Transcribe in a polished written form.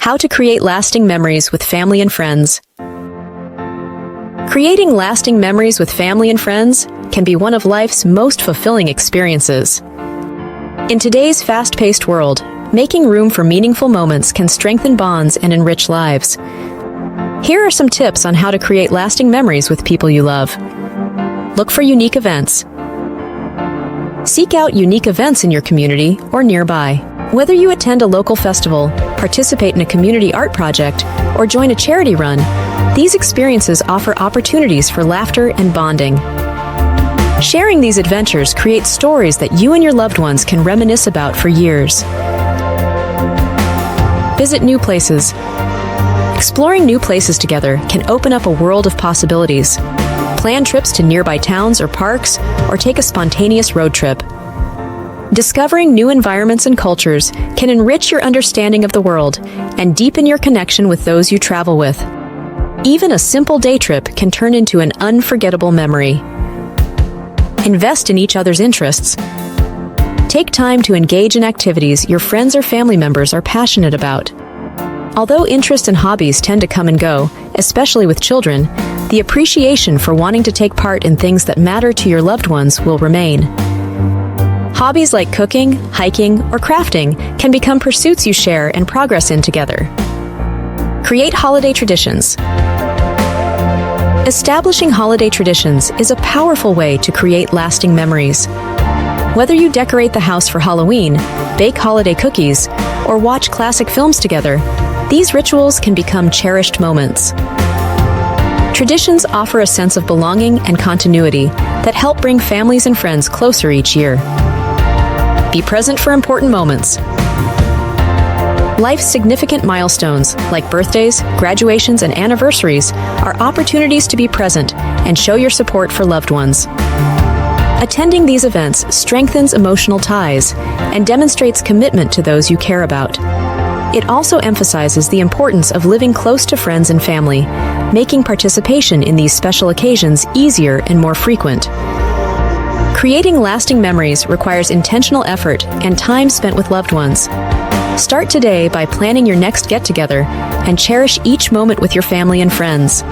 How to create lasting memories with family and friends. Creating lasting memories with family and friends can be one of life's most fulfilling experiences. In today's fast-paced world, making room for meaningful moments can strengthen bonds and enrich lives. Here are some tips on how to create lasting memories with people you love. Look for unique events. Seek out unique events in your community or nearby. Whether you attend a local festival, participate in a community art project, or join a charity run, these experiences offer opportunities for laughter and bonding. Sharing these adventures creates stories that you and your loved ones can reminisce about for years. Visit new places. Exploring new places together can open up a world of possibilities. Plan trips to nearby towns or parks, or take a spontaneous road trip. Discovering new environments and cultures can enrich your understanding of the world and deepen your connection with those you travel with. Even a simple day trip can turn into an unforgettable memory. Invest in each other's interests. Take time to engage in activities your friends or family members are passionate about. Although interests and hobbies tend to come and go, especially with children, the appreciation for wanting to take part in things that matter to your loved ones will remain. Hobbies like cooking, hiking, or crafting can become pursuits you share and progress in together. Create holiday traditions. Establishing holiday traditions is a powerful way to create lasting memories. Whether you decorate the house for Halloween, bake holiday cookies, or watch classic films together, these rituals can become cherished moments. Traditions offer a sense of belonging and continuity that help bring families and friends closer each year. Be present for important moments. Life's significant milestones, like birthdays, graduations, and anniversaries, are opportunities to be present and show your support for loved ones. Attending these events strengthens emotional ties and demonstrates commitment to those you care about. It also emphasizes the importance of living close to friends and family, making participation in these special occasions easier and more frequent. Creating lasting memories requires intentional effort and time spent with loved ones. Start today by planning your next get-together and cherish each moment with your family and friends.